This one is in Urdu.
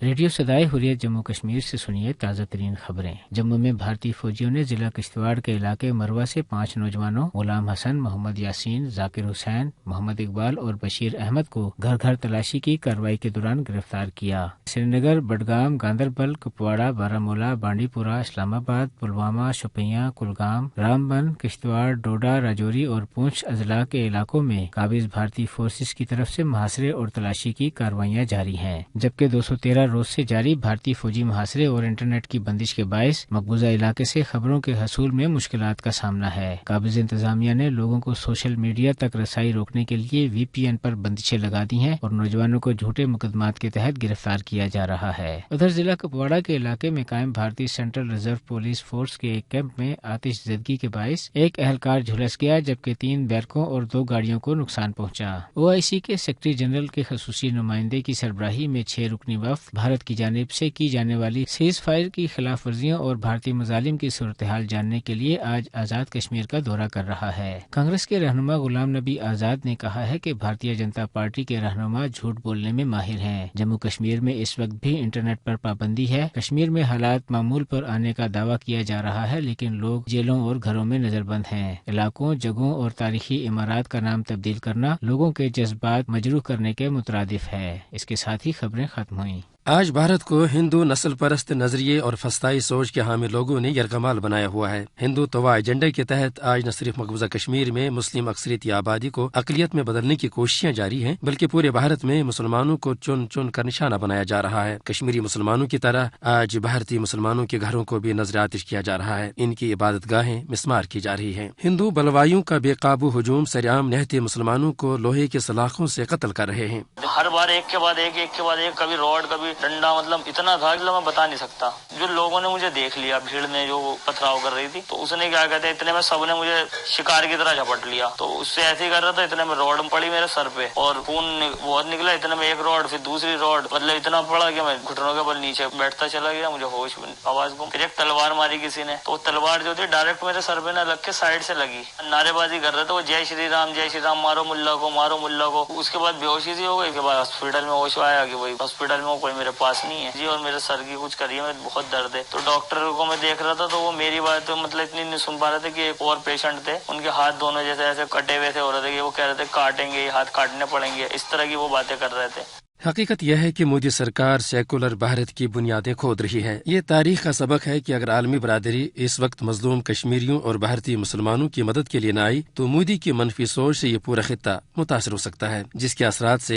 ریڈیو صدائے حریت جموں کشمیر سے سنیے تازہ ترین خبریں۔ جموں میں بھارتی فوجیوں نے ضلع کشتواڑ کے علاقے مروا سے 5 نوجوانوں غلام حسن، محمد یاسین، ذاکر حسین، محمد اقبال اور بشیر احمد کو گھر گھر تلاشی کی کارروائی کے دوران گرفتار کیا۔ سری نگر، بڈگام، گاندربل، کپواڑہ، بارہمولہ، بانڈی پورہ، اسلام آباد، پلوامہ، شوپیاں، کلگام، رام بن، کشتواڑ، ڈوڈا، راجوری اور پونچھ اضلاع کے علاقوں میں قابض بھارتی فورسز کی طرف سے محاصرے اور تلاشی کی کارروائیاں جاری ہیں، جبکہ 213 روز سے جاری بھارتی فوجی محاصرے اور انٹرنیٹ کی بندش کے باعث مقبوضہ علاقے سے خبروں کے حصول میں مشکلات کا سامنا ہے۔ قابض انتظامیہ نے لوگوں کو سوشل میڈیا تک رسائی روکنے کے لیے وی پی این پر بندشیں لگا دی ہیں اور نوجوانوں کو جھوٹے مقدمات کے تحت گرفتار کیا جا رہا ہے۔ ادھر ضلع کپواڑہ کے علاقے میں قائم بھارتی سینٹرل ریزرو پولیس فورس کے ایک کیمپ میں آتش زدگی کے باعث ایک اہلکار جھلس گیا، جبکہ 3 بیرکوں اور 2 گاڑیوں کو نقصان پہنچا۔ او آئی سی کے سیکرٹری جنرل کے خصوصی نمائندے کی سربراہی میں 6 رکنی وفد بھارت کی جانب سے کی جانے والی سیز فائر کی خلاف ورزیوں اور بھارتی مظالم کی صورتحال جاننے کے لیے آج آزاد کشمیر کا دورہ کر رہا ہے۔ کانگریس کے رہنما غلام نبی آزاد نے کہا ہے کہ بھارتیہ جنتا پارٹی کے رہنما جھوٹ بولنے میں ماہر ہیں۔ جموں کشمیر میں اس وقت بھی انٹرنیٹ پر پابندی ہے۔ کشمیر میں حالات معمول پر آنے کا دعویٰ کیا جا رہا ہے، لیکن لوگ جیلوں اور گھروں میں نظر بند ہیں۔ علاقوں، جگہوں اور تاریخی عمارات کا نام تبدیل کرنا لوگوں کے جذبات مجروح کرنے کے مترادف ہے۔ اس کے ساتھ ہی خبریں ختم ہوئیں۔ آج بھارت کو ہندو نسل پرست نظریے اور فسطائی سوچ کے حامی لوگوں نے یرغمال بنایا ہوا ہے۔ ہندو توا ایجنڈے کے تحت آج نہ صرف مقبوضہ کشمیر میں مسلم اکثریتی آبادی کو اقلیت میں بدلنے کی کوششیں جاری ہیں، بلکہ پورے بھارت میں مسلمانوں کو چن چن کر نشانہ بنایا جا رہا ہے۔ کشمیری مسلمانوں کی طرح آج بھارتی مسلمانوں کے گھروں کو بھی نظر آتش کیا جا رہا ہے، ان کی عبادت گاہیں مسمار کی جا رہی ہیں۔ ہندو بلوائیوں کا بے قابو ہجوم سرعام نہتے مسلمانوں کو لوہے کے سلاخوں سے قتل کر رہے ہیں۔ ہر بار ایک کے بعد ایک، کبھی روڈ، کبھی ڈنڈا، مطلب اتنا تھا کہ میں بتا نہیں سکتا۔ جو لوگوں نے مجھے دیکھ لیا، بھیڑ نے جو پتھراؤ کر رہی تھی، تو اس نے کیا کہتے ہیں، اتنے میں سب نے مجھے شکار کی طرح جھپٹ لیا، تو اس سے ایسے ہی کر رہا تھا، اتنے میں روڈ پڑی میرے سر پہ اور خون بہت نکلا، اتنے میں ایک روڈ، پھر دوسری روڈ، مطلب اتنا پڑا کہ میں گھٹنوں کے بل نیچے بیٹھتا چلا گیا، مجھے ہوش آواز کو۔ پھر ایک تلوار ماری کسی نے، تو وہ تلوار جو تھی ڈائریکٹ میرے سر پہ نہ لگ کے سائڈ سے لگی۔ نعرے بازی کر رہے تھے وہ، جے شری رام، مارو ملا کو، مارو ملا کو۔ اس کے بعد بے ہوشی سی ہو گئی، کے بعد ہاسپٹل میں ہوش آیا کہ وہی ہاسپٹل میں کوئی میرے پاس نہیں ہے جی، اور میرے سر کی کچھ کریے، میں بہت درد ہے۔ تو ڈاکٹر کو میں دیکھ رہا تھا، تو وہ میری بات مطلب اتنی نہیں سن پا رہے تھے کہ ایک اور پیشنٹ تھے، ان کے ہاتھ دونوں جیسے ایسے کٹے ہوئے تھے ہو رہے تھے کہ وہ کہہ رہے تھے کاٹیں گے، ہاتھ کاٹنے پڑیں گے، اس طرح کی وہ باتیں کر رہے تھے۔ حقیقت یہ ہے کہ مودی سرکار سیکولر بھارت کی بنیادیں کھود رہی ہے۔ یہ تاریخ کا سبق ہے کہ اگر عالمی برادری اس وقت مظلوم کشمیریوں اور بھارتی مسلمانوں کی مدد کے لیے نہ آئی تو مودی کی منفی سوچ سے یہ پورا خطہ متاثر ہو سکتا ہے، جس کے اثرات سے